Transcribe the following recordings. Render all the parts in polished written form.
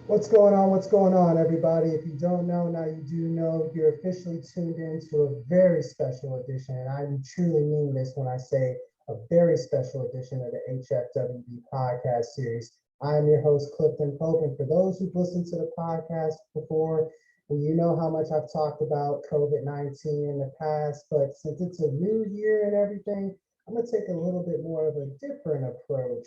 What's going on? What's going on, everybody? If you don't know, now you do know. You're officially tuned in to a very special edition, and I truly mean this when I say a very special edition of the HFWB podcast series. I am your host, Clifton Pope, and for those who've listened to the podcast before, well, you know how much I've talked about COVID-19 in the past, but since it's a new year and everything, I'm going to take a little bit more of a different approach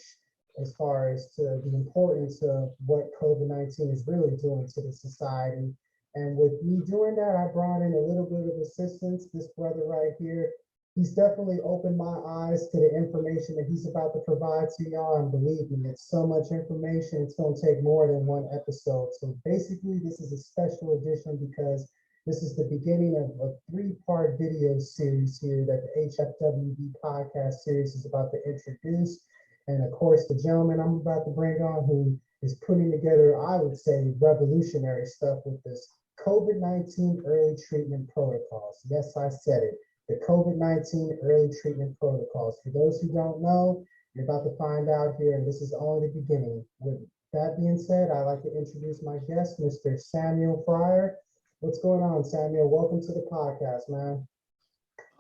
as far as to the importance of what COVID-19 is really doing to the society. And with me doing that, I brought in a little bit of assistance. This brother right here, he's definitely opened my eyes to the information that he's about to provide to y'all. And believe me, it's so much information, it's going to take more than one episode. So basically, this is a special edition because this is the beginning of a three-part video series here that the HFWB podcast series is about to introduce. And of course, the gentleman I'm about to bring on, who is putting together, I would say, revolutionary stuff with this COVID-19 early treatment protocols. Yes, I said it. The COVID-19 early treatment protocols. For those who don't know, you're about to find out here, and this is only the beginning. With that being said, I'd like to introduce my guest, Mr. Samuel Fryer. What's going on, Samuel? Welcome to the podcast, man.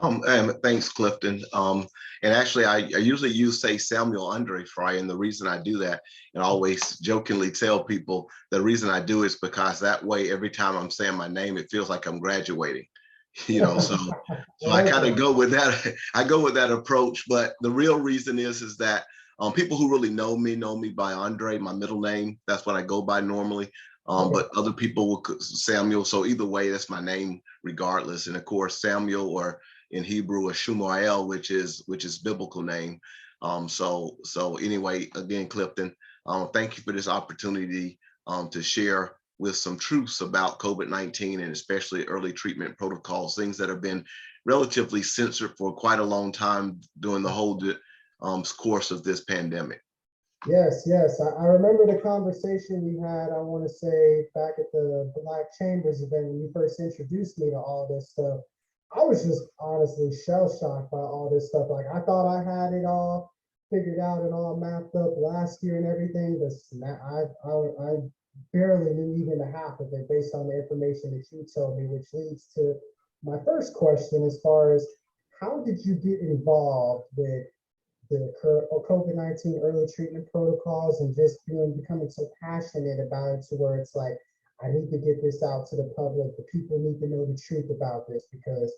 And thanks, Clifton. And actually, I usually use say Samuel Andre Fry, and the reason I do that, and I always jokingly tell people the reason I do is because that way, every time I'm saying my name, it feels like I'm graduating. So I kind of Perfect. go with that. I go with that approach. But the real reason is that people who really know me by Andre, my middle name. That's what I go by normally. Okay. But other people will Samuel. So either way, that's my name regardless. And of course, Samuel or in Hebrew, a Shmuel, which is biblical name. So anyway, again, Clifton, thank you for this opportunity to share with some truths about COVID-19 and especially early treatment protocols, things that have been relatively censored for quite a long time during the whole course of this pandemic. Yes, yes. I remember the conversation we had, I want to say, back at the Black Chambers event when you first introduced me to all this stuff. I was just honestly shell shocked by all this stuff. Like, I thought I had it all figured out and all mapped up last year and everything, but I barely knew even the half of it based on the information that you told me, which leads to my first question as far as how did you get involved with the COVID-19 early treatment protocols and just becoming so passionate about it to where it's like, I need to get this out to the public. The people need to know the truth about this because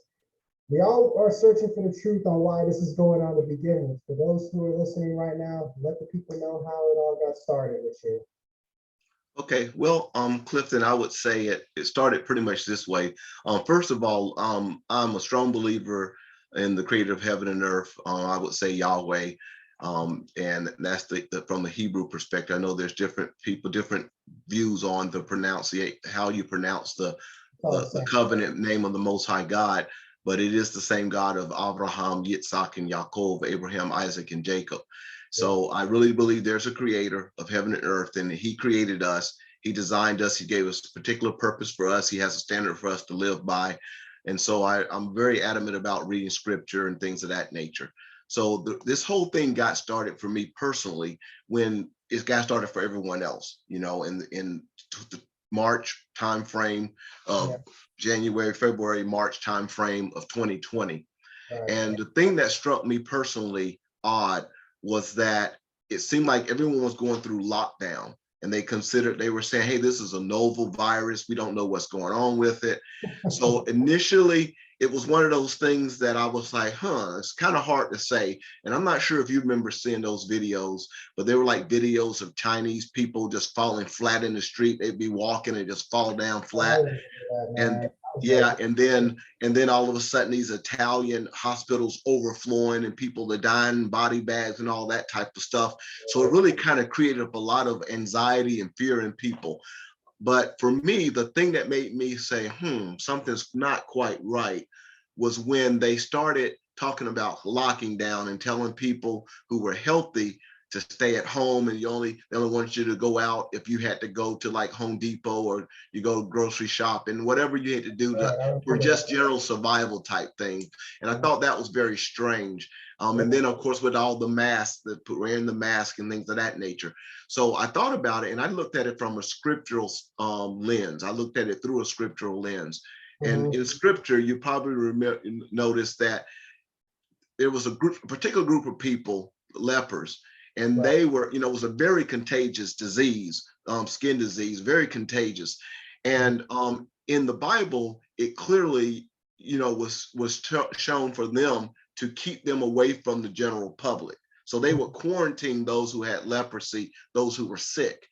we all are searching for the truth on why this is going on to begin with. For those who are listening right now, let the people know how it all got started with you. Okay, well, Clifton, I would say it started pretty much this way. First of all, I'm a strong believer in the creator of heaven and earth. I would say Yahweh, and that's from the Hebrew perspective. I know there's different people, different views on the pronunciation, how you pronounce the covenant name of the Most High God, but it is the same God of Abraham, Yitzhak, and Yaakov, Abraham, Isaac, and Jacob. Yeah. So I really believe there's a creator of heaven and earth, and he created us. He designed us. He gave us a particular purpose for us. He has a standard for us to live by. And so I'm very adamant about reading scripture and things of that nature. So this whole thing got started for me personally when it got started for everyone else, in the March timeframe Yeah. of January, February, March timeframe of 2020. Right. And the thing that struck me personally odd was that it seemed like everyone was going through lockdown and they were saying, hey, this is a novel virus. We don't know what's going on with it. So initially, it was one of those things that I was like, it's kind of hard to say. And I'm not sure if you remember seeing those videos, but they were like videos of Chinese people just falling flat in the street. They'd be walking and just fall down I flat. remember that, man. And I was yeah, like, and then all of a sudden these Italian hospitals overflowing and people are dying in body bags and all that type of stuff. So it really kind of created up a lot of anxiety and fear in people. But for me, the thing that made me say, something's not quite right was when they started talking about locking down and telling people who were healthy to stay at home, and they only want you to go out if you had to go to like Home Depot or you go grocery shop and whatever you had to do for just general survival type things. And I thought that was very strange. And then of course with all the masks, wearing the mask and things of that nature. So I thought about it and I looked at it from a scriptural lens. I looked at it through a scriptural lens. And in scripture, you probably notice that there was a particular group of people, lepers, and they were, it was a very contagious disease, skin disease, very contagious. And in the Bible, it clearly, was shown for them to keep them away from the general public. So they would quarantine those who had leprosy, those who were sick.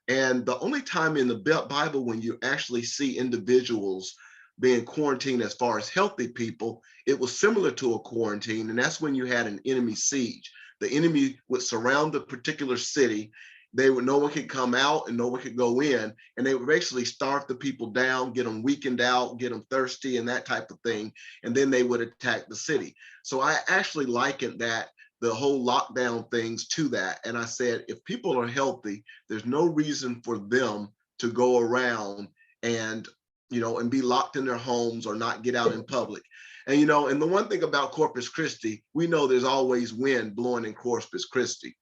And the only time in the Bible when you actually see individuals being quarantined as far as healthy people, it was similar to a quarantine, and that's when you had an enemy siege. The enemy would surround the particular city. No one could come out and no one could go in, and they would basically starve the people down, get them weakened out, get them thirsty and that type of thing, and then they would attack the city. So I actually likened that, the whole lockdown things, to that. And I said, if people are healthy, there's no reason for them to go around and and be locked in their homes or not get out in public. And and the one thing about Corpus Christi, we know there's always wind blowing in Corpus Christi.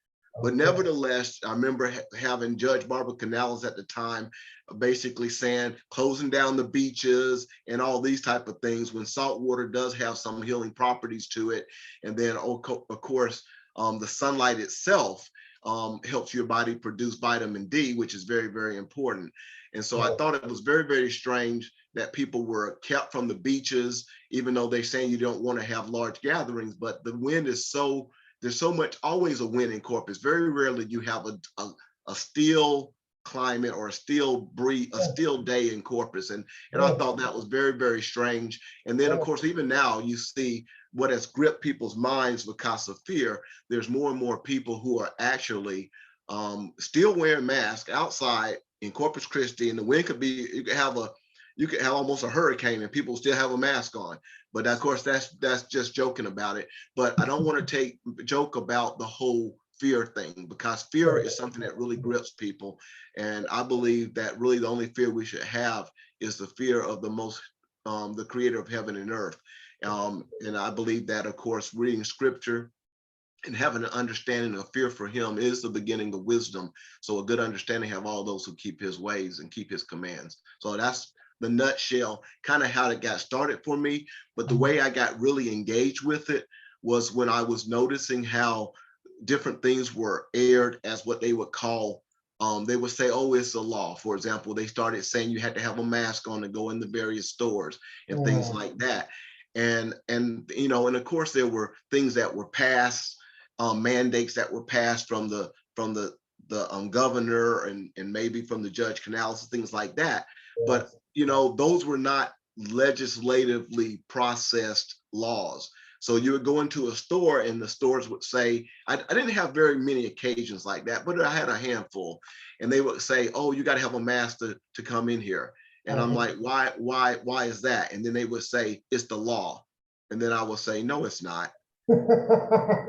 But nevertheless, I remember having Judge Barbara Canales at the time basically saying closing down the beaches and all these type of things, when salt water does have some healing properties to it. And then of course, the sunlight itself helps your body produce vitamin D, which is very, very important. And so I thought it was very, very strange that people were kept from the beaches, even though they're saying you don't want to have large gatherings, but the wind is there's so much, always a wind in Corpus. Very rarely you have a still climate or a still day in Corpus. And I thought that was very, very strange. And then of course, even now you see what has gripped people's minds because of fear. There's more and more people who are actually still wearing masks outside in Corpus Christi, and the wind could be, you could have almost a hurricane and people still have a mask on. But of course, that's just joking about it. But I don't want to joke about the whole fear thing, because fear is something that really grips people. And I believe that really the only fear we should have is the fear of the creator of heaven and earth. And I believe that, of course, reading scripture and having an understanding of fear for him is the beginning of wisdom. So a good understanding have all those who keep his ways and keep his commands. So that's the nutshell, kind of how it got started for me. But the way I got really engaged with it was when I was noticing how different things were aired as what they would call, they would say, oh, it's a law. For example, they started saying you had to have a mask on to go in the various stores and things like that. And of course there were things that were passed, mandates that were passed from the governor and maybe from the Judge Canales and things like that. But those were not legislatively processed laws. So you would go into a store and the stores would say, I didn't have very many occasions like that, but I had a handful, and they would say, oh, you got to have a mask to come in here. And I'm like, why is that? And then they would say, it's the law. And then I would say, no, it's not. The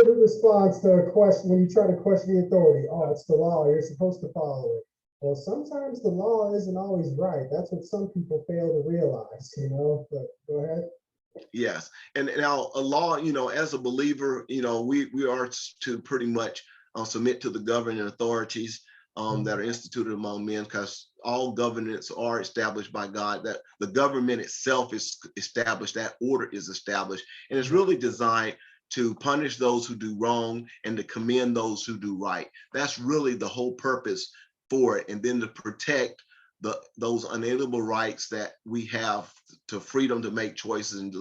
response to a question when you try to question the authority. Oh, it's the law. You're supposed to follow it. Well, sometimes the law isn't always right. That's what some people fail to realize, but go ahead. Yes. And now a law, as a believer, we are to pretty much submit to the governing authorities that are instituted among men, because all governments are established by God, that the government itself is established, that order is established, and it's really designed to punish those who do wrong and to commend those who do right. That's really the whole purpose for it. And then to protect those unalienable rights that we have, to freedom to make choices and to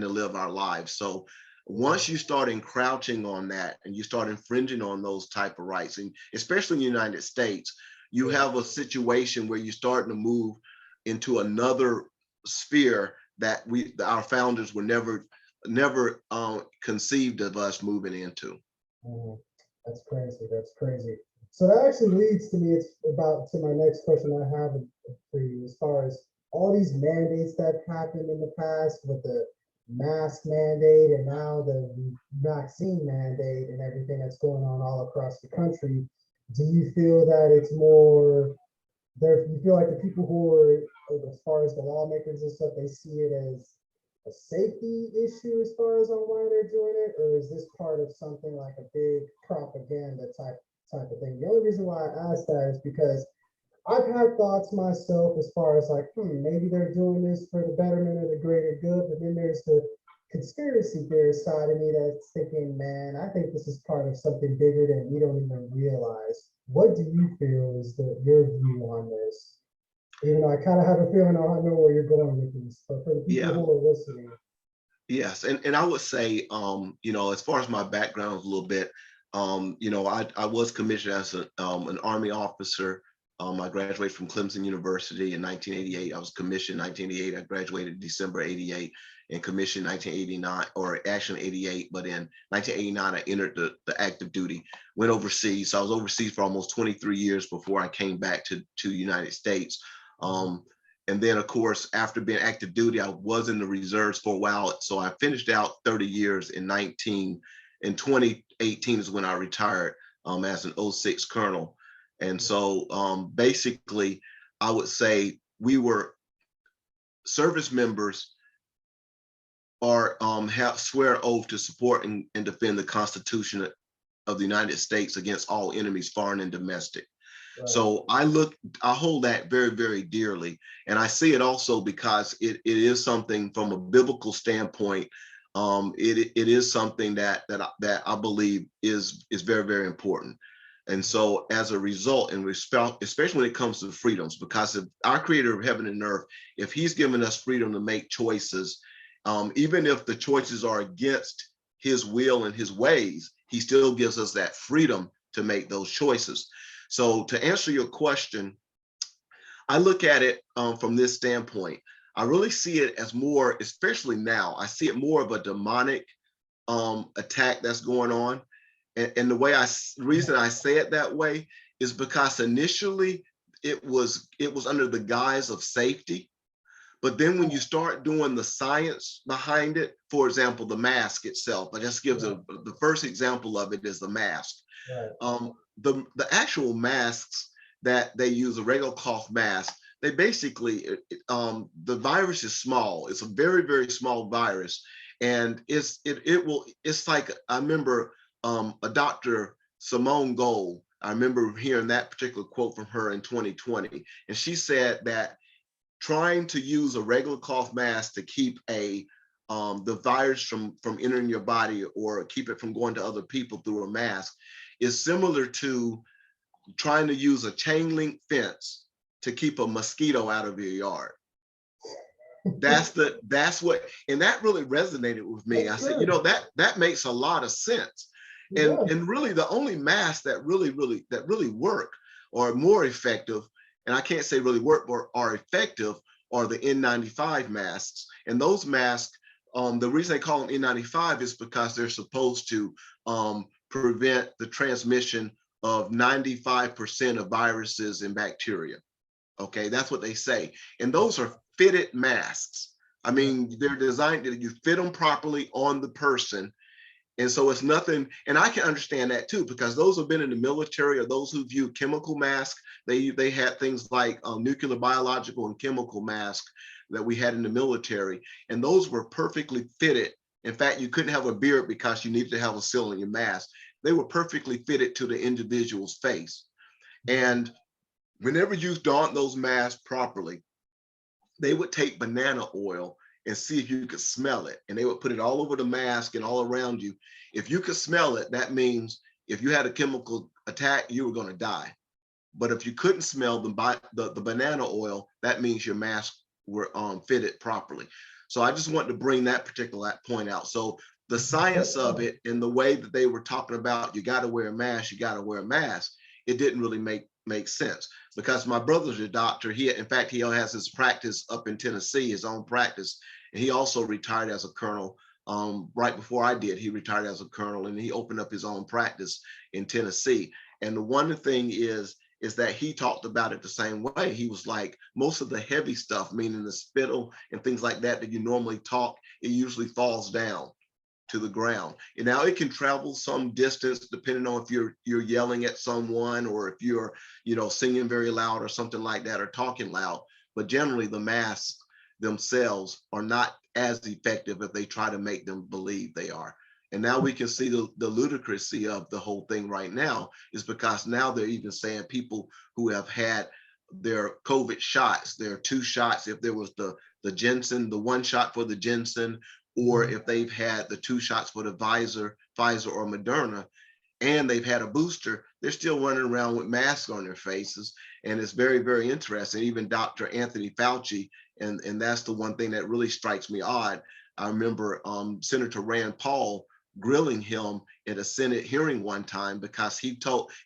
live our lives. So once you start encroaching on that and you start infringing on those type of rights, and especially in the United States, you have a situation where you're starting to move into another sphere that our founders were never conceived of us moving into. That's crazy. That's crazy. So that actually leads to me, to my next question I have for you, as far as all these mandates that happened in the past with the mask mandate and now the vaccine mandate and everything that's going on all across the country, do you feel that it's more there? You feel like the people who are, as far as the lawmakers and stuff, they see it as a safety issue as far as on why they're doing it, or is this part of something like a big propaganda type of thing? The only reason why I ask that is because I've had thoughts myself as far as like, maybe they're doing this for the betterment of the greater good, but then there's the conspiracy theorist side of me that's thinking, man, I think this is part of something bigger than we don't even realize. What do you feel is your view on this? Even though I kind of have a feeling I know where you're going with this, but for the people Yeah. who are listening. Yes, and I would say, as far as my background a little bit, I was commissioned as an Army officer. I graduated from Clemson University in 1988. I was commissioned 1988. I graduated December 88 and commissioned 1989, or actually 88. But in 1989, I entered the active duty, went overseas. So I was overseas for almost 23 years before I came back to the United States. And then, of course, after being active duty, I was in the reserves for a while. So I finished out 30 years in 2018 is when I retired as an 06 colonel. And so basically, I would say we were service members are have swear oath to support and defend the Constitution of the United States against all enemies, foreign and domestic. Right. So I hold that very, very dearly. And I see it also because it is something from a biblical standpoint. It is something that I believe is very, very important. And so as a result, and especially when it comes to freedoms, because if our creator of heaven and earth, if he's given us freedom to make choices, even if the choices are against his will and his ways, he still gives us that freedom to make those choices. So to answer your question, I look at it from this standpoint. I really see it as more, especially now, I see it more of a demonic attack that's going on. And the reason I say it that way is because initially it was under the guise of safety. But then when you start doing the science behind it, for example, the mask itself, I just give the first example of it is the mask. Right. The actual masks that they use, a regular cloth mask, they basically, the virus is small. It's a very, very small virus. And it's like, I remember a Dr. Simone Gold, I remember hearing that particular quote from her in 2020. And she said that trying to use a regular cloth mask to keep the virus from entering your body or keep it from going to other people through a mask is similar to trying to use a chain link fence to keep a mosquito out of your yard. That's what, and that really resonated with me. I said, that makes a lot of sense. And really the only masks that really work or more effective, and I can't say really work, but are effective, are the N95 masks. And those masks, the reason they call them N95 is because they're supposed to prevent the transmission of 95% of viruses and bacteria. Okay, that's what they say. And those are fitted masks. I mean, they're designed that you fit them properly on the person. And so it's nothing, and I can understand that too, because those who've been in the military or those who view chemical masks, they had things like nuclear, biological, and chemical masks that we had in the military, and those were perfectly fitted. In fact, you couldn't have a beard because you needed to have a seal in your mask. They were perfectly fitted to the individual's face. And whenever you don those masks properly, they would take banana oil and see if you could smell it. And they would put it all over the mask and all around you. If you could smell it, that means if you had a chemical attack, you were going to die. But if you couldn't smell the banana oil, that means your mask were fitted properly. So I just want to bring that particular point out. So the science of it and the way that they were talking about, you got to wear a mask, you got to wear a mask, it didn't really make sense, because my brother's a doctor. In fact, he has his practice up in Tennessee, his own practice. And he also retired as a colonel. Right before I did, he retired as a colonel, and he opened up his own practice in Tennessee. And the one thing is is that he talked about it the same way. He was like, most of the heavy stuff, meaning the spittle and things like that that you normally talk, it usually falls down to the ground. And now it can travel some distance depending on if you're yelling at someone, or if you're, singing very loud or something like that, or talking loud. But generally the masks themselves are not as effective if they try to make them believe they are. And now we can see the ludicrousy of the whole thing right now, is because now they're even saying people who have had their COVID shots, their 2 shots, if there was the Jensen, the 1 shot for the Jensen, or if they've had the 2 shots for the Pfizer or Moderna, and they've had a booster, they're still running around with masks on their faces. And it's very, very interesting. Even Dr. Anthony Fauci, and that's the one thing that really strikes me odd. I remember Senator Rand Paul grilling him at a Senate hearing one time, because he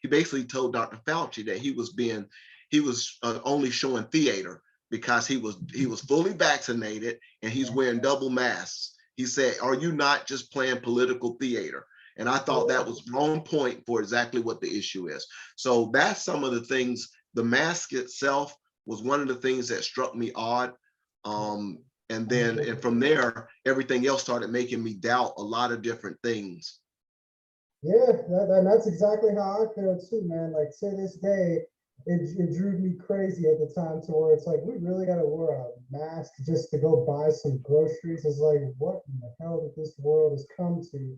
basically told Dr. Fauci that he was only showing theater, because he was fully vaccinated and he's wearing double masks. He said, "Are you not just playing political theater?" And I thought that was on point for exactly what the issue is. So that's some of the things. The mask itself was one of the things that struck me odd. And from there, everything else started making me doubt a lot of different things. Yeah, that's exactly how I feel too, man. Like, to this day, it drew me crazy at the time, to where it's like, we really got to wear a mask just to go buy some groceries. It's like, what in the hell did this world has come to?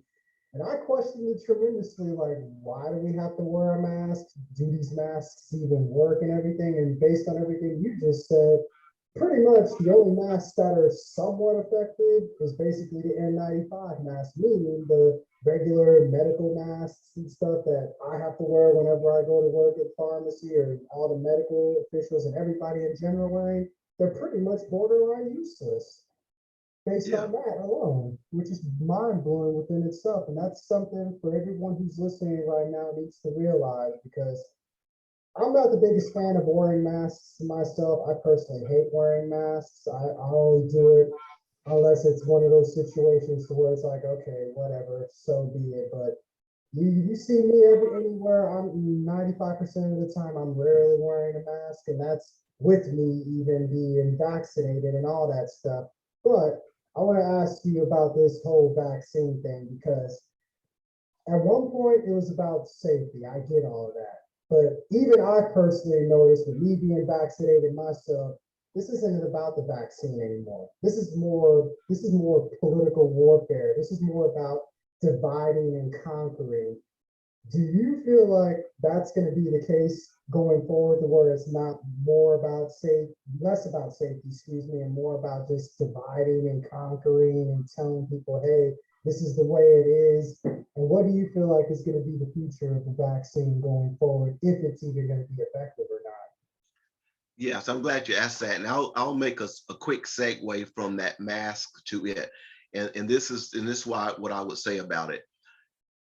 And I questioned it tremendously, like, why do we have to wear a mask? Do these masks even work and everything? And based on everything you just said, pretty much the only masks that are somewhat effective is basically the N95 mask, meaning the regular medical masks and stuff that I have to wear whenever I go to work at pharmacy, or all the medical officials and everybody in general wearing. They're pretty much borderline useless based Yeah. on that alone, which is mind blowing within itself. And that's something for everyone who's listening right now needs to realize, because I'm not the biggest fan of wearing masks myself. I personally hate wearing masks. I only do it unless it's one of those situations where it's like, okay, whatever, so be it. But you see me anywhere, I'm 95% of the time, I'm rarely wearing a mask, and that's with me even being vaccinated and all that stuff. But I want to ask you about this whole vaccine thing, because at one point it was about safety. I get all of that. But even I personally noticed, with me being vaccinated myself, this isn't about the vaccine anymore. This is more political warfare. This is more about dividing and conquering. Do you feel like that's going to be the case going forward, to where it's not more about less about safety, excuse me, and more about just dividing and conquering and telling people, hey, this is the way it is? And what do you feel like is going to be the future of the vaccine going forward, if it's even going to be effective or not? Yes, I'm glad you asked that. And I'll make a quick segue from that mask to it. And this is why what I would say about it.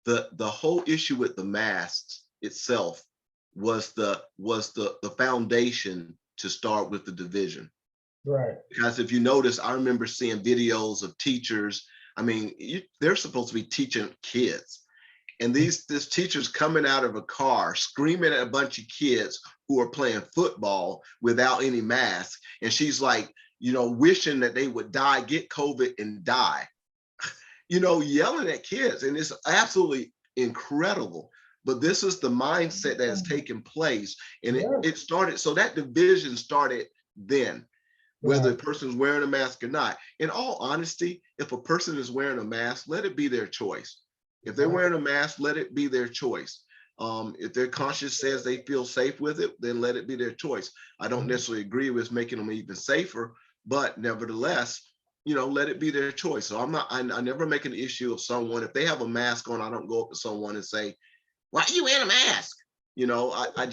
The whole issue with the masks itself was the foundation to start with the division. Right. Because if you notice, I remember seeing videos of teachers. I mean, they're supposed to be teaching kids, and this teacher's coming out of a car screaming at a bunch of kids who are playing football without any mask, and she's like, wishing that they would die, get COVID and die. Yelling at kids, and it's absolutely incredible. But this is the mindset that has taken place, and it started. So that division started then, whether the person's wearing a mask or not. In all honesty, if a person is wearing a mask, let it be their choice. If they're wearing a mask, let it be their choice. If their conscience says they feel safe with it, then let it be their choice. I don't necessarily agree with making them even safer, but nevertheless, let it be their choice. So I never make an issue of someone. If they have a mask on, I don't go up to someone and say, why are you wearing a mask? I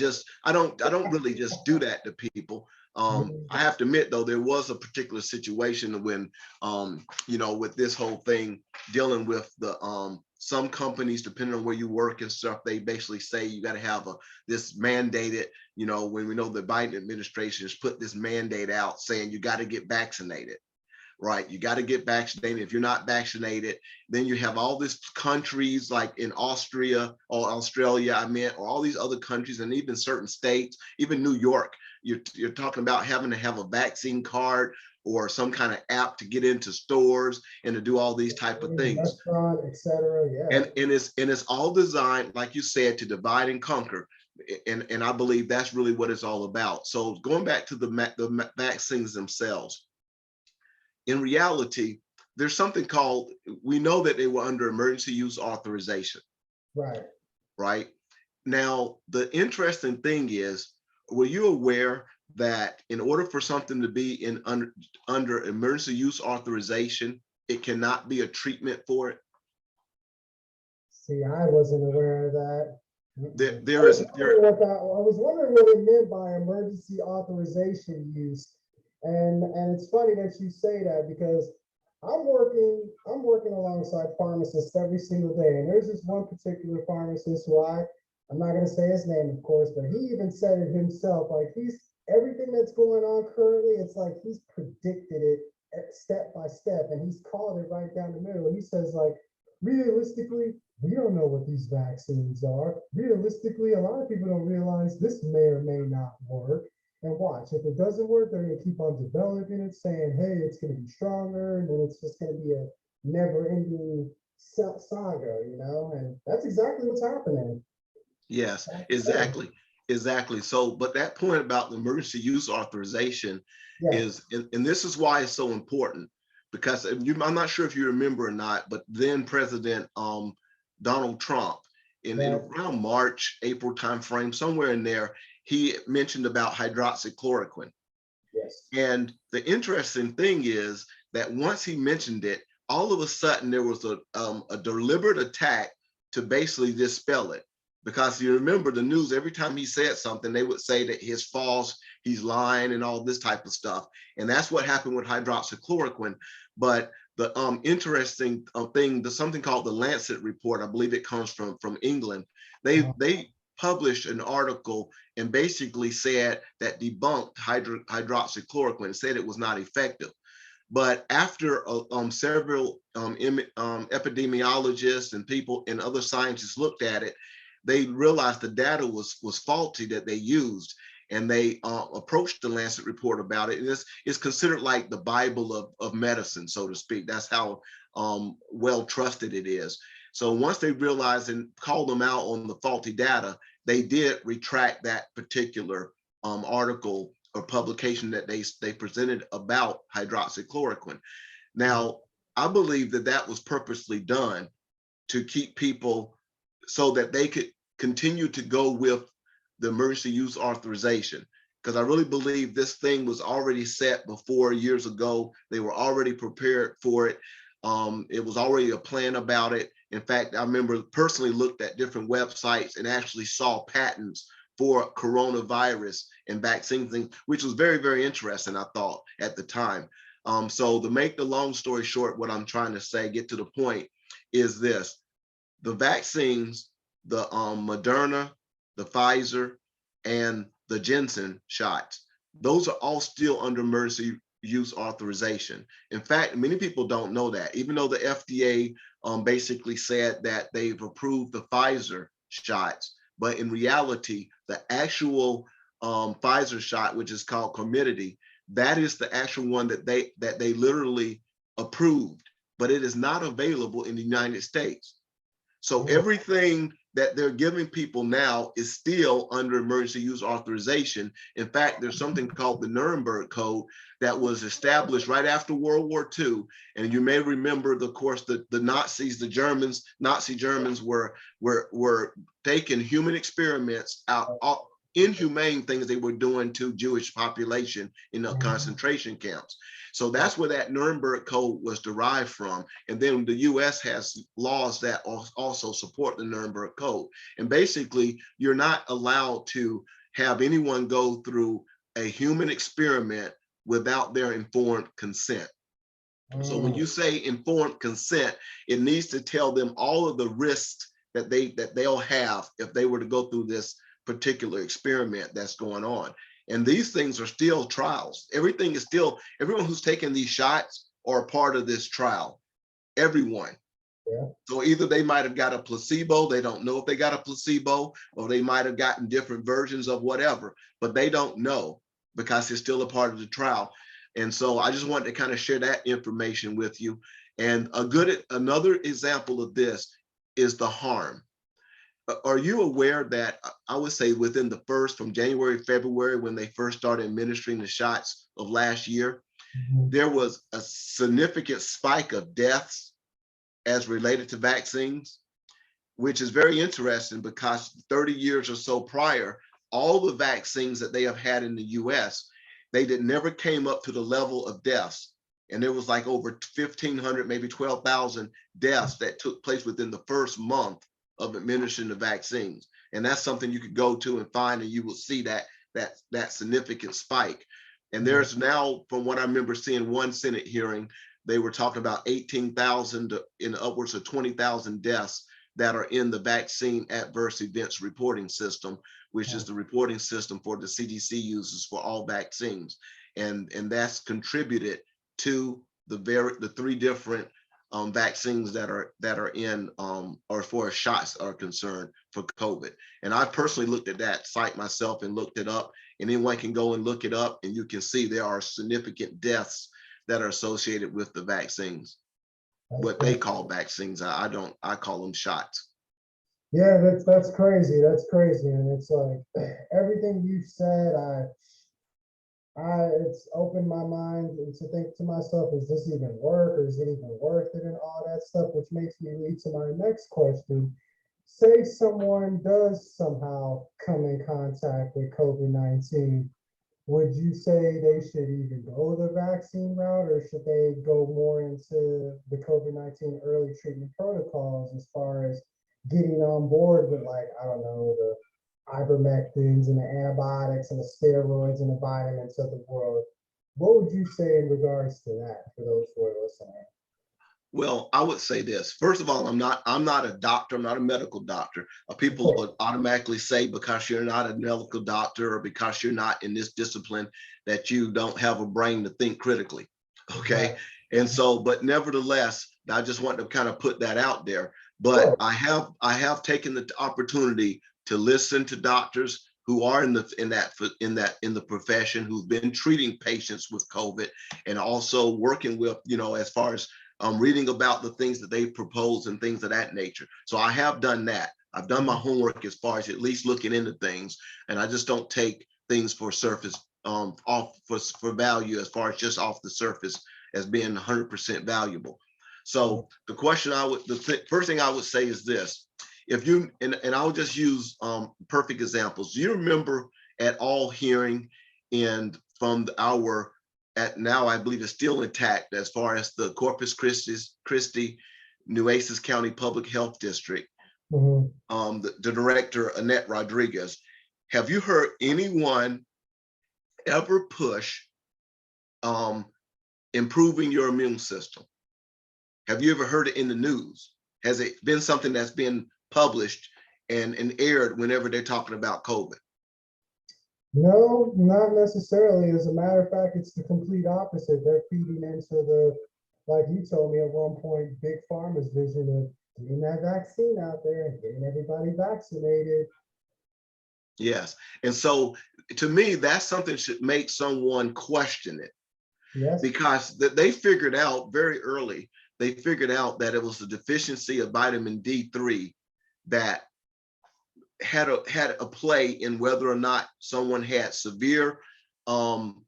don't really just do that to people. I have to admit, though, there was a particular situation when, with this whole thing dealing with the some companies, depending on where you work and stuff, they basically say you got to have this mandated, when we know the Biden administration has put this mandate out saying you got to get vaccinated. right? You got to get vaccinated. If you're not vaccinated, then you have all these countries like in Austria or Australia, or all these other countries, and even certain states, even New York, you're talking about having to have a vaccine card or some kind of app to get into stores and to do all these type of things. Restaurant, etc. Yeah. And it's all designed, like you said, to divide and conquer. And I believe that's really what it's all about. So going back to the vaccines themselves, in reality, there's something called, we know that they were under emergency use authorization. Right. Right. Now, the interesting thing is, were you aware that in order for something to be under emergency use authorization, it cannot be a treatment for it? See, I wasn't aware of that. There is. I was wondering what it meant by emergency authorization use. And it's funny that you say that, because I'm working alongside pharmacists every single day. And there's this one particular pharmacist who I'm not gonna say his name, of course, but he even said it himself. Like, everything that's going on currently, it's like he's predicted it step by step, and he's called it right down the middle. He says, like, realistically, we don't know what these vaccines are. Realistically, a lot of people don't realize this may or may not work. And watch, if it doesn't work, they're going to keep on developing it, saying, hey, it's going to be stronger. And then it's just going to be a never ending saga, and that's exactly what's happening. Yes, exactly. Exactly. So, but that point about the emergency use authorization is, and this is why it's so important, because I'm not sure if you remember or not, but then President Donald Trump in around March, April timeframe, somewhere in there, he mentioned about hydroxychloroquine. Yes. And the interesting thing is that once he mentioned it, all of a sudden there was a deliberate attack to basically dispel it. Because you remember the news, every time he said something, they would say that he's false, he's lying, and all this type of stuff. And that's what happened with hydroxychloroquine. But the interesting thing, there's something called the Lancet Report. I believe it comes from England. They published an article and basically said that debunked hydroxychloroquine, said it was not effective. But after several epidemiologists and people and other scientists looked at it, they realized the data was faulty that they used, and they approached the Lancet Report about it. And it's considered like the Bible of medicine, so to speak. That's how well trusted it is. So once they realized and called them out on the faulty data, they did retract that particular article or publication that they presented about hydroxychloroquine. Now, I believe that was purposely done to keep people so that they could continue to go with the emergency use authorization. Because I really believe this thing was already set before years ago. They were already prepared for it. It was already a plan about it. In fact, I remember personally looked at different websites and actually saw patents for coronavirus and vaccine things, which was very, very interesting, I thought, at the time. So to make the long story short, what I'm trying to say, get to the point, is this. The vaccines, the Moderna, the Pfizer, and the Janssen shots, those are all still under emergency use authorization. In fact, many people don't know that, even though the FDA basically said that they've approved the Pfizer shots, but in reality, the actual Pfizer shot, which is called Comirnaty, that is the actual one that they literally approved, but it is not available in the United States. So everything that they're giving people now is still under emergency use authorization. In fact, there's something called the Nuremberg Code that was established right after World War II. And you may remember, of course, the Nazis, Nazi Germans were taking human experiments out, inhumane things they were doing to Jewish population in the concentration camps. So that's where that Nuremberg Code was derived from. And then the US has laws that also support the Nuremberg Code. And basically, you're not allowed to have anyone go through a human experiment without their informed consent. So when you say informed consent, it needs to tell them all of the risks that they'll have if they were to go through this particular experiment that's going on. And these things are still trials. Everything is still, everyone who's taking these shots, are a part of this trial. Everyone. Yeah. So either they might have got a placebo, they don't know if they got a placebo, or they might have gotten different versions of whatever, but they don't know because it's still a part of the trial. And so I just wanted to kind of share that information with you. And another example of this is the harm. Are you aware that I would say within the first, from January, February, when they first started administering the shots of last year, there was a significant spike of deaths as related to vaccines, which is very interesting because 30 years or so prior, all the vaccines that they have had in the US, they never came up to the level of deaths. And there was like over 1,500, maybe 12,000 deaths that took place within the first month of administering the vaccines. And that's something you could go to and find, and you will see that significant spike. And there's now, from what I remember seeing one Senate hearing, they were talking about 18,000 in upwards of 20,000 deaths that are in the vaccine adverse events reporting system, which is the reporting system for the CDC uses for all vaccines. And that's contributed to the three different vaccines that are in or for shots are concerned for COVID. And I personally looked at that site myself and looked it up, and anyone can go and look it up, and you can see there are significant deaths that are associated with the vaccines, what they call vaccines. I call them shots. Yeah, that's crazy. That's crazy. And it's like everything you said, it's opened my mind to think to myself, is this even work, or is it even worth it, and all that stuff, which makes me lead to my next question. Say someone does somehow come in contact with COVID-19, would you say they should even go the vaccine route, or should they go more into the COVID-19 early treatment protocols as far as getting on board with, like, I don't know, the ivermectins and the antibiotics and the steroids and the vitamins of the world? What would you say in regards to that for those who are listening? Well, I would say this. First of all, I'm not a doctor. I'm not a medical doctor. People would automatically say because you're not a medical doctor or because you're not in this discipline that you don't have a brain to think critically. Okay. Right. And so, but nevertheless, I just want to kind of put that out there. But I have taken the opportunity to listen to doctors who are in the profession, who've been treating patients with COVID, and also working with, as far as reading about the things that they propose and things of that nature. So I have done that. I've done my homework as far as at least looking into things, and I just don't take things for surface off for value as far as just off the surface as being 100% valuable. So the question first thing I would say is this: if you and I'll just use perfect examples. Do you remember at all hearing from our at now, I believe it's still intact as far as the Corpus Christi, Nueces County Public Health District, the director, Annette Rodriguez. Have you heard anyone ever push improving your immune system? Have you ever heard it in the news? Has it been something that's been published and aired whenever they're talking about COVID? No, not necessarily. As a matter of fact, it's the complete opposite. They're feeding into like you told me at one point, Big Pharma's vision of getting that vaccine out there and getting everybody vaccinated. Yes. And so to me, that's something that should make someone question it. Yes. Because they figured out very early, they figured out that it was the deficiency of vitamin D3 that had a play in whether or not someone had severe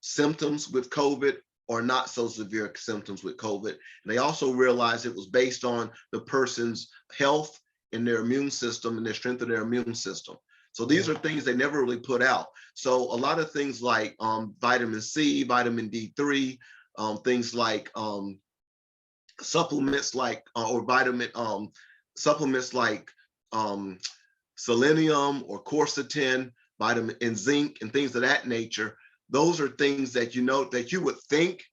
symptoms with COVID or not so severe symptoms with COVID. And they also realized it was based on the person's health and their immune system and their strength of their immune system. So these are things they never really put out. So a lot of things like vitamin C, vitamin D3, things like supplements like or vitamin supplements like selenium or quercetin, vitamin and zinc and things of that nature. Those are things that that you would think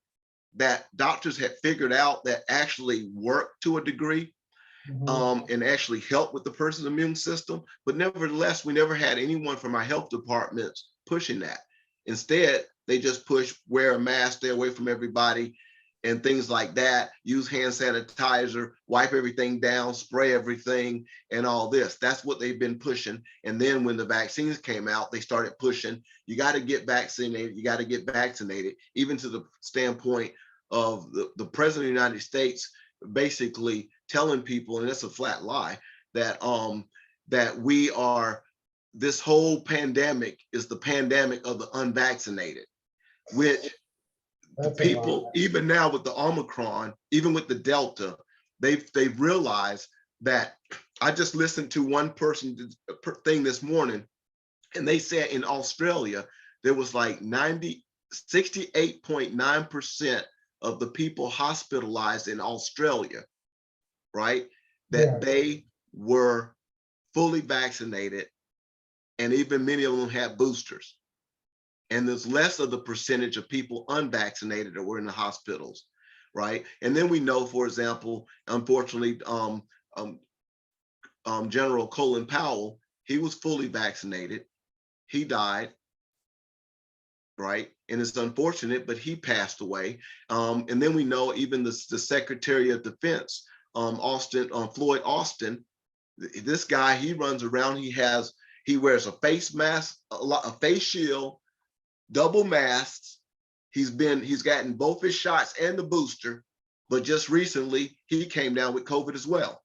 that doctors had figured out that actually work to a degree, and actually help with the person's immune system. But nevertheless, we never had anyone from our health departments pushing that. Instead, they just push wear a mask, stay away from everybody, and things like that, use hand sanitizer, wipe everything down, spray everything, and all this. That's what they've been pushing. And then when the vaccines came out, they started pushing, you got to get vaccinated, you got to get vaccinated, even to the standpoint of the president of the United States basically telling people, and that's a flat lie, that this whole pandemic is the pandemic of the unvaccinated, which the people, even now with the Omicron, even with the Delta, they've realized that. I just listened to one person thing this morning, and they said in Australia, there was like 68.9% of the people hospitalized in Australia, right? That they were fully vaccinated, and even many of them had boosters. And there's less of the percentage of people unvaccinated that were in the hospitals, right? And then we know, for example, unfortunately, General Colin Powell, he was fully vaccinated. He died, right? And it's unfortunate, but he passed away. And then we know even the Secretary of Defense, Floyd Austin, this guy, he runs around, he wears a face mask, a face shield, double masks. He's gotten both his shots and the booster, but just recently he came down with COVID as well.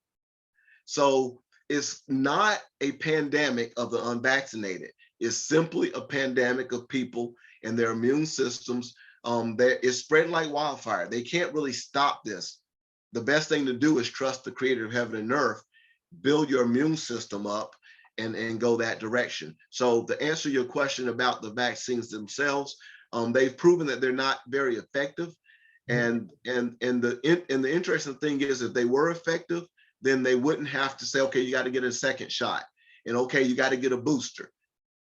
So it's not a pandemic of the unvaccinated. It's simply a pandemic of people and their immune systems. It's spreading like wildfire. They can't really stop this. The best thing to do is trust the creator of heaven and earth, build your immune system up, and go that direction. So to answer your question about the vaccines themselves, they've proven that they're not very effective. And the interesting thing is, if they were effective, then they wouldn't have to say, okay, you got to get a second shot, and okay, you got to get a booster,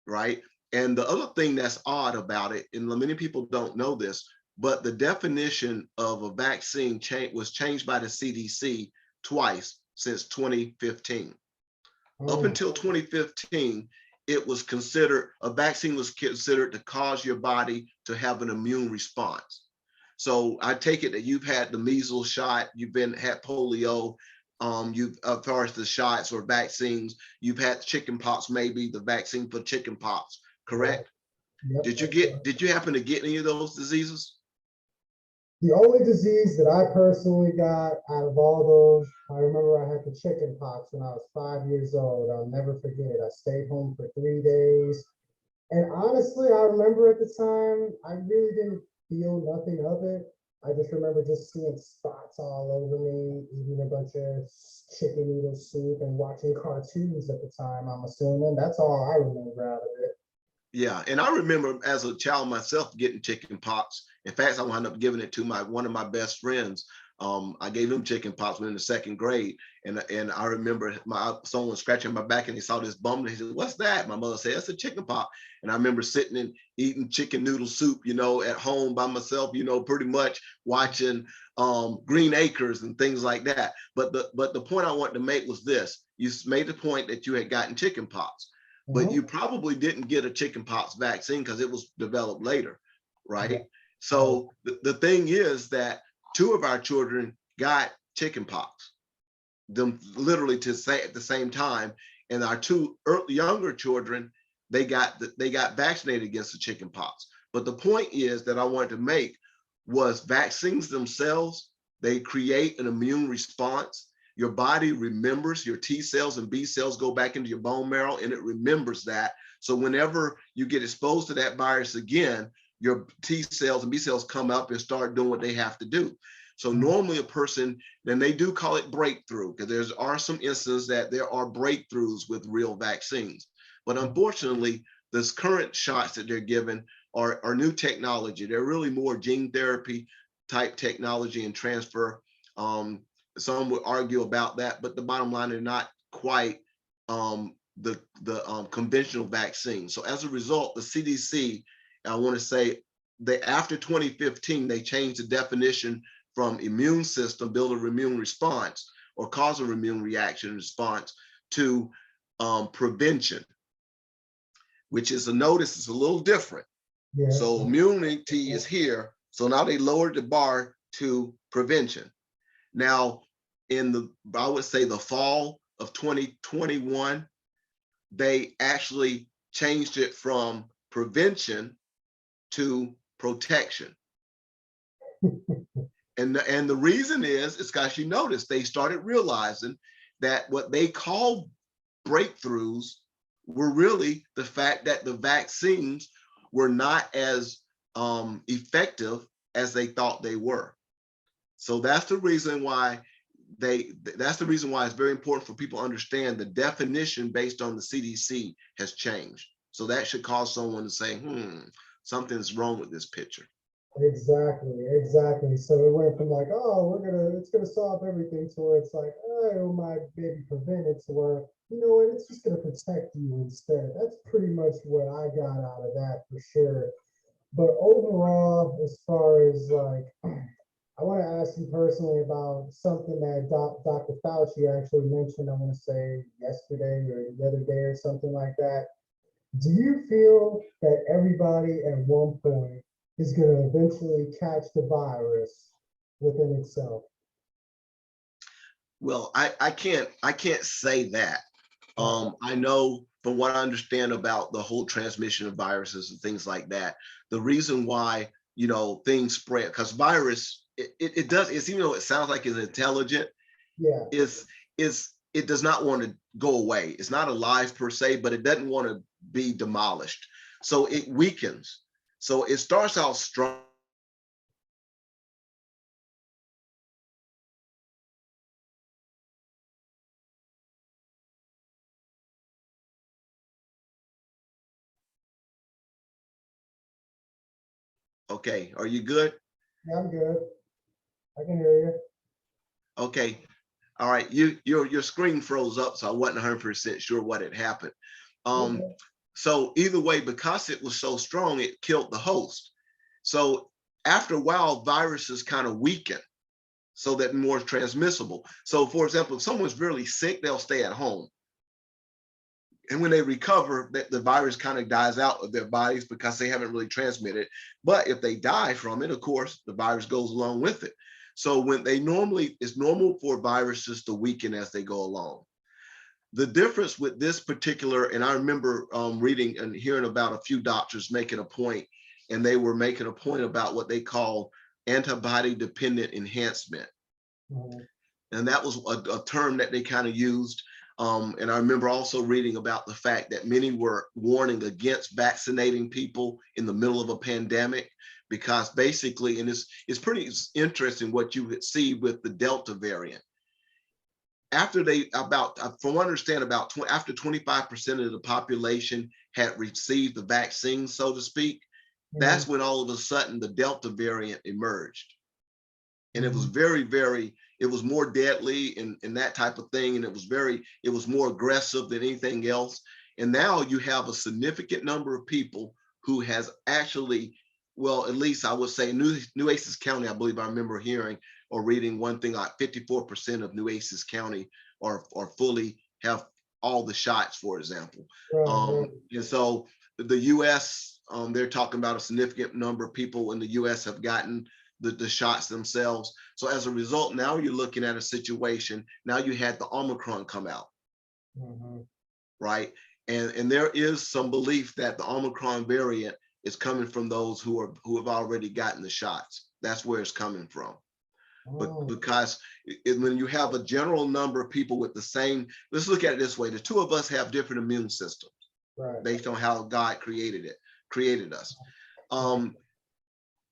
right? And the other thing that's odd about it, and many people don't know this, but the definition of a vaccine was changed by the CDC twice since 2015. Up until 2015, a vaccine was considered to cause your body to have an immune response. So I take it that you've had the measles shot, had polio, as far as the shots or vaccines, you've had chickenpox, maybe the vaccine for chickenpox, correct? Yep. Did you happen to get any of those diseases? The only disease that I personally got out of all those, I remember I had the chicken pox when I was 5 years old. I'll never forget it. I stayed home for 3 days. And honestly, I remember at the time, I really didn't feel nothing of it. I just remember just seeing spots all over me, eating a bunch of chicken noodle soup and watching cartoons at the time, I'm assuming. That's all I remember out of it. Yeah, and I remember as a child myself getting chicken pox. In fact, I wound up giving it to one of my best friends. I gave him chicken pox when in the 2nd grade, and I remember someone scratching my back, and he saw this bump, and he said, "What's that?" My mother said, "That's a chicken pox." And I remember sitting and eating chicken noodle soup, at home by myself, pretty much watching Green Acres and things like that. But the point I wanted to make was this: you made the point that you had gotten chicken pox. But you probably didn't get a chickenpox vaccine because it was developed later, right? So the thing is that 2 of our children got chickenpox, them literally at the same time, and our 2 younger children, they got vaccinated against the chickenpox. But the point is that I wanted to make was vaccines themselves, they create an immune response. Your body remembers, your T cells and B cells go back into your bone marrow, and it remembers that. So whenever you get exposed to that virus again, your T cells and B cells come up and start doing what they have to do. So normally a person, then they do call it breakthrough, because there are some instances that there are breakthroughs with real vaccines. But unfortunately, this current shots that they're given are new technology. They're really more gene therapy type technology and transfer. Some would argue about that, but the bottom line, they're not quite the conventional vaccine. So as a result, the CDC, I want to say that after 2015, they changed the definition from immune system, build an immune response or cause an immune reaction response, to prevention, which is it's a little different. Yeah. So immunity is here. So now they lowered the bar to prevention. Now, I would say the fall of 2021, they actually changed it from prevention to protection. And the reason is because you notice they started realizing that what they call breakthroughs were really the fact that the vaccines were not as effective as they thought they were. So that's the reason why it's very important for people to understand the definition based on the CDC has changed. So that should cause someone to say, something's wrong with this picture. Exactly. So it went from like, oh, it's gonna solve everything, to where it's like, oh, it might maybe prevent it, to where, you know what, it's just gonna protect you instead. That's pretty much what I got out of that for sure. But overall, as far as like, I want to ask you personally about something that Dr. Fauci actually mentioned, I want to say yesterday or the other day or something like that. Do you feel that everybody at one point is going to eventually catch the virus within itself? Well, I can't say that. I know from what I understand about the whole transmission of viruses and things like that, the reason why, things spread, because virus, it does, it's, even though it sounds like it's intelligent, Yeah. it does not want to go away. It's not alive per se, but it doesn't want to be demolished. So it weakens. So it starts out strong. Okay, are you good? Yeah, I'm good. I can hear you. Okay, all right. Your screen froze up, so I wasn't 100% sure what had happened. Okay. So either way, because it was so strong, it killed the host. So after a while, viruses kind of weaken so that more transmissible. So for example, if someone's really sick, they'll stay at home. And when they recover, the virus kind of dies out of their bodies because they haven't really transmitted. But if they die from it, of course, the virus goes along with it. So it's normal for viruses to weaken as they go along. The difference with this particular, and I remember reading and hearing about a few doctors making a point, and they were making a point about what they call antibody dependent enhancement. Mhm. And that was a term that they kind of used. And I remember also reading about the fact that many were warning against vaccinating people in the middle of a pandemic, because basically, and it's pretty interesting what you would see with the Delta variant. After from what I understand, after 25% of the population had received the vaccine, so to speak, that's when all of a sudden the Delta variant emerged. And it was very, very, it was more deadly and that type of thing. And it was more aggressive than anything else. And now you have a significant number of people who has actually, well, at least I would say Nueces County, I believe I remember hearing or reading one thing, like 54% of Nueces County are fully have all the shots, for example. Right. And so the US, they're talking about a significant number of people in the US have gotten the shots themselves. So as a result, now you're looking at a situation, now you had the Omicron come out, right? And there is some belief that the Omicron variant is coming from those who have already gotten the shots. That's where it's coming from. But because when you have a general number of people with the same, let's look at it this way: the two of us have different immune systems, Right. based on how God created us.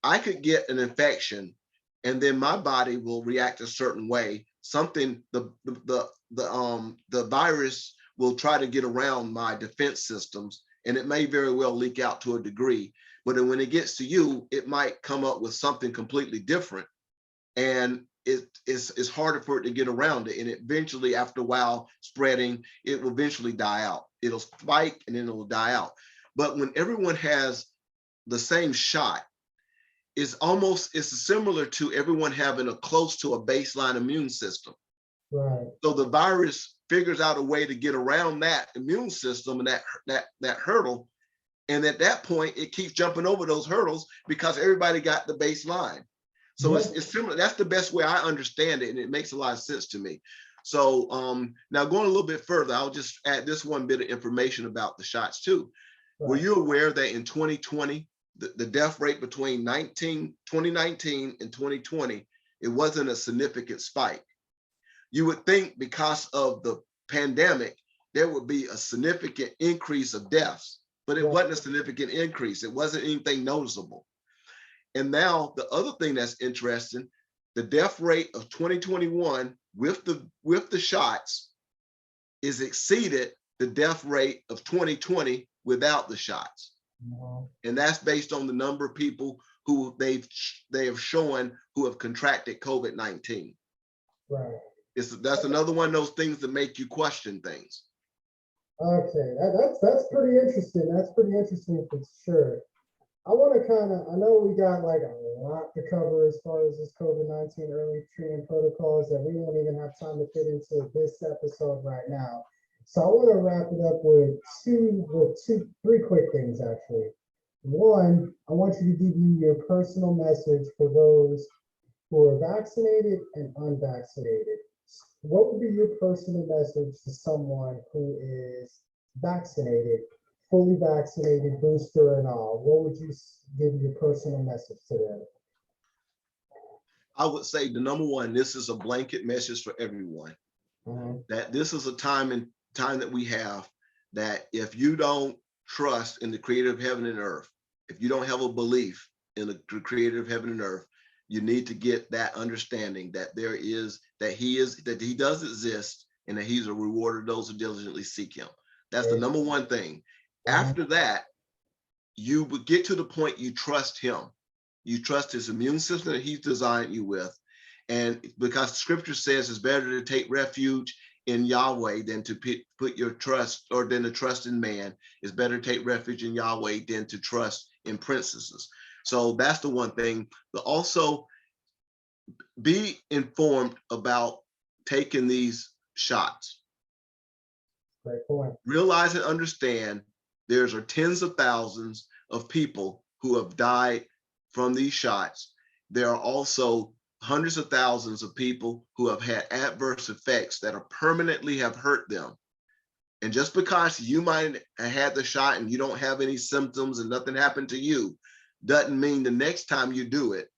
I could get an infection, and then my body will react a certain way. The virus will try to get around my defense systems, and it may very well leak out to a degree. But then when it gets to you, it might come up with something completely different, and it's harder for it to get around it. And eventually, after a while spreading, it will eventually die out. It'll spike and then it will die out. But when everyone has the same shot, it's similar to everyone having close to a baseline immune system. Right. So the virus figures out a way to get around that immune system and that hurdle. And at that point, it keeps jumping over those hurdles because everybody got the baseline. So it's similar. That's the best way I understand it, and it makes a lot of sense to me. So now going a little bit further, I'll just add this one bit of information about the shots too. Right. Were you aware that in 2020, the death rate between 2019 and 2020, it wasn't a significant spike? You would think because of the pandemic, there would be a significant increase of deaths, but it wasn't a significant increase. It wasn't anything noticeable. And now the other thing that's interesting, the death rate of 2021 with the shots is exceeded the death rate of 2020 without the shots. And that's based on the number of people who they have shown who have contracted COVID-19. Right. That's another one of those things that make you question things. Okay, that's pretty interesting. That's pretty interesting for sure. I want to I know we got like a lot to cover as far as this COVID-19 early treatment protocols that we won't even have time to fit into this episode right now. So I want to wrap it up with three quick things actually. One, I want you to give you your personal message for those who are vaccinated and unvaccinated. What would be your personal message to someone who is vaccinated, fully vaccinated, booster and all? What would you give your personal message to them? I would say the number one, this is a blanket message for everyone. That this is a time that we have that if you don't trust in the creator of heaven and earth, if you don't have a belief in the creator of heaven and earth, you need to get that understanding that he does exist and that he's a rewarder of those who diligently seek him. That's the number one thing. After that, you would get to the point you trust him. You trust his immune system that he's designed you with. And because scripture says it's better to take refuge in Yahweh than to put your trust, or than to trust in man. It's better to take refuge in Yahweh than to trust in princesses. So that's the one thing. But also be informed about taking these shots. Great point. Realize and understand there's tens of thousands of people who have died from these shots. There are also hundreds of thousands of people who have had adverse effects that are permanently have hurt them. And just because you might have had the shot and you don't have any symptoms and nothing happened to you, doesn't mean the next time you do it,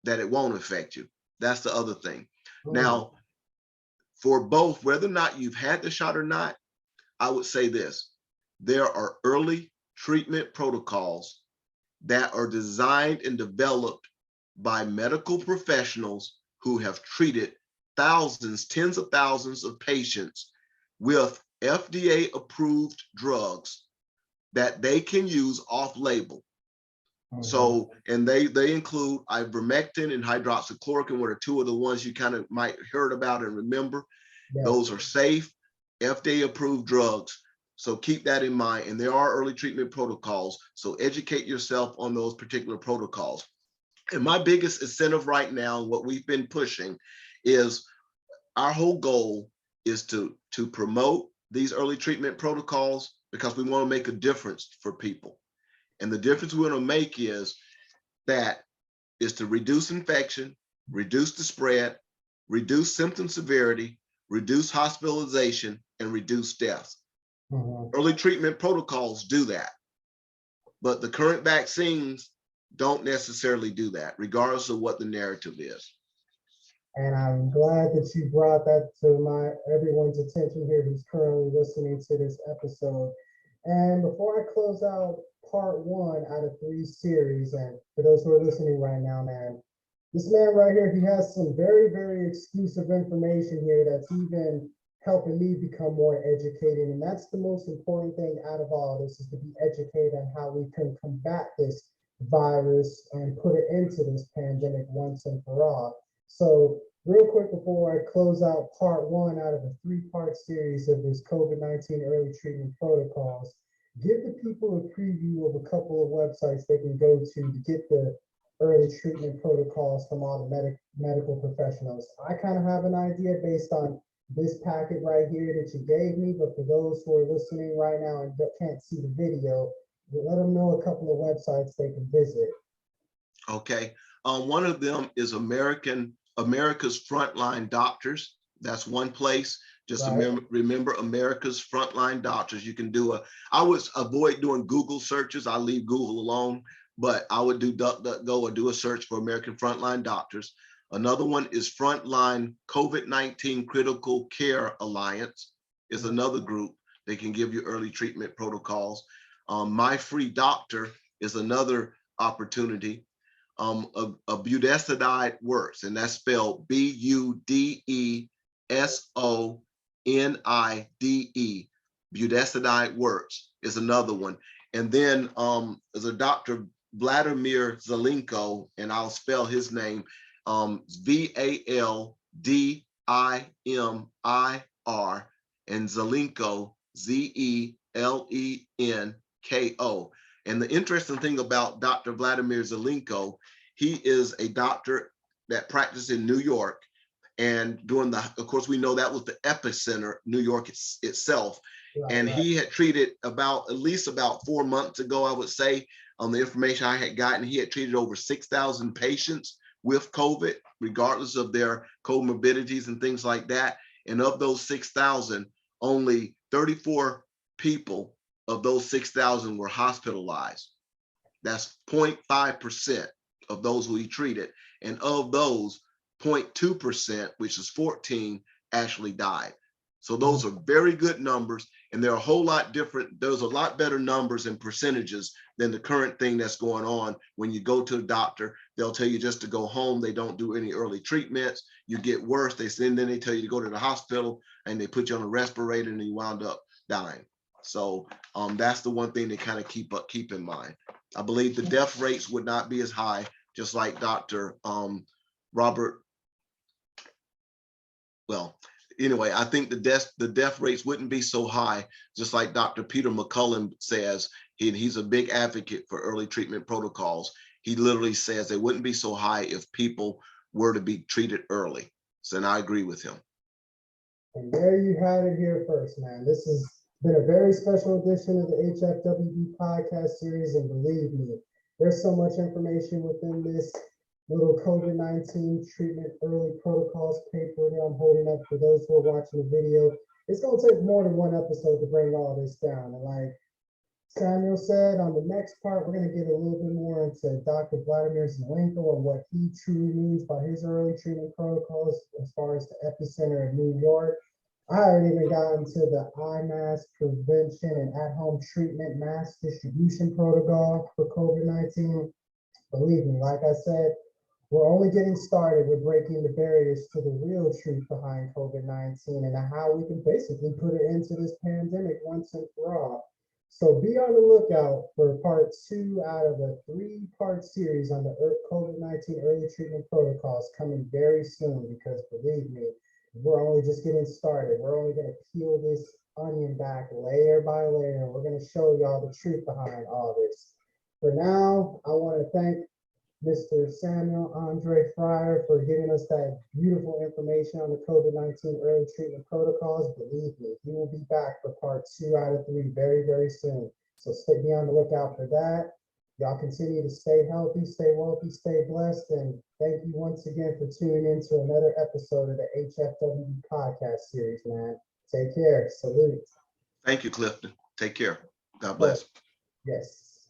that it won't affect you. That's the other thing. Now, for both, whether or not you've had the shot or not, I would say this: there are early treatment protocols that are designed and developed by medical professionals who have treated thousands, tens of thousands of patients with FDA-approved drugs that they can use off-label. So, and they include ivermectin and hydroxychloroquine, what are two of the ones you kind of might heard about and remember. Yes. Those are safe, FDA-approved drugs. So keep that in mind. And there are early treatment protocols. So educate yourself on those particular protocols. And my biggest incentive right now, what we've been pushing, is our whole goal is to promote these early treatment protocols because we want to make a difference for people. And the difference we want to make is to reduce infection, reduce the spread, reduce symptom severity, reduce hospitalization, and reduce deaths. Early treatment protocols do that. But the current vaccines don't necessarily do that, regardless of what the narrative is. And I'm glad that you brought that to everyone's attention here who's currently listening to this episode. And before I close out part 1 out of 3 series, and for those who are listening right now, man, this man right here, he has some very, very exclusive information here that's even helping me become more educated. And that's the most important thing out of all this, is to be educated on how we can combat this virus and put an end to this pandemic once and for all. So real quick before I close out part 1 out of a 3-part series of this COVID-19 early treatment protocols, give the people a preview of a couple of websites they can go to get the early treatment protocols from all the medical professionals. I kind of have an idea based on this packet right here that you gave me, but for those who are listening right now and can't see the video, let them know a couple of websites they can visit. Okay. One of them is America's Frontline Doctors. That's one place. Just Right. remember America's Frontline Doctors. You can do I would avoid doing Google searches. I leave Google alone, but I would do DuckDuckGo or do a search for American Frontline Doctors. Another one is Frontline COVID-19 Critical Care Alliance is another group. They can give you early treatment protocols. My Free Doctor is another opportunity. A budesonide works, and that's spelled BUDESONIDE. Budesonide works is another one. And then there's a Dr. Vladimir Zelenko, and I'll spell his name, VALDIMIR, and Zelenko, ZELENKO. And the interesting thing about Dr. Vladimir Zelenko, he is a doctor that practiced in New York. And during of course, we know that was the epicenter, New York itself. Right, and he had treated at least about 4 months ago, I would say, on the information I had gotten, he had treated over 6,000 patients with COVID, regardless of their comorbidities and things like that. And of those 6,000, only 34 people of those 6,000 were hospitalized. That's 0.5% of those who he treated. And of those, 0.2%, which is 14, actually died. So those are very good numbers, and they're a whole lot different. There's a lot better numbers and percentages than the current thing that's going on. When you go to the doctor, they'll tell you just to go home. They don't do any early treatments. You get worse. Then they tell you to go to the hospital, and they put you on a respirator, and you wound up dying. So that's the one thing to kind of keep in mind. I believe the death rates would not be as high, just like Dr. Robert. Well, anyway, I think the death rates wouldn't be so high, just like Dr. Peter McCullen says. He's a big advocate for early treatment protocols. He literally says they wouldn't be so high if people were to be treated early. So, and I agree with him. And there you had it here first, man. This has been a very special edition of the Hfwb podcast series, and believe me, there's so much information within this little COVID-19 treatment early protocols paper that I'm holding up for those who are watching the video. It's going to take more than one episode to bring all this down. And like Samuel said, on the next part, we're going to get a little bit more into Dr. Vladimir Zelenko and what he truly means by his early treatment protocols as far as the epicenter of New York. I haven't even gotten to the eye mask prevention and at-home treatment mass distribution protocol for COVID-19. Believe me, like I said, we're only getting started with breaking the barriers to the real truth behind COVID-19 and how we can basically put it into this pandemic once and for all. So be on the lookout for part 2 out of a 3-part series on the COVID-19 early treatment protocols coming very soon, because believe me, we're only just getting started. We're only going to peel this onion back layer by layer. We're going to show y'all the truth behind all this. For now, I want to thank Mr. Samuel Andre Fryer for giving us that beautiful information on the COVID-19 early treatment protocols. Believe me, he will be back for part 2 out of 3 very, very soon. So be on the lookout for that. Y'all continue to stay healthy, stay wealthy, stay blessed, and thank you once again for tuning in to another episode of the Hfwb podcast series, man. Take care. Salute. Thank you, Clifton. Take care. God bless. Yes.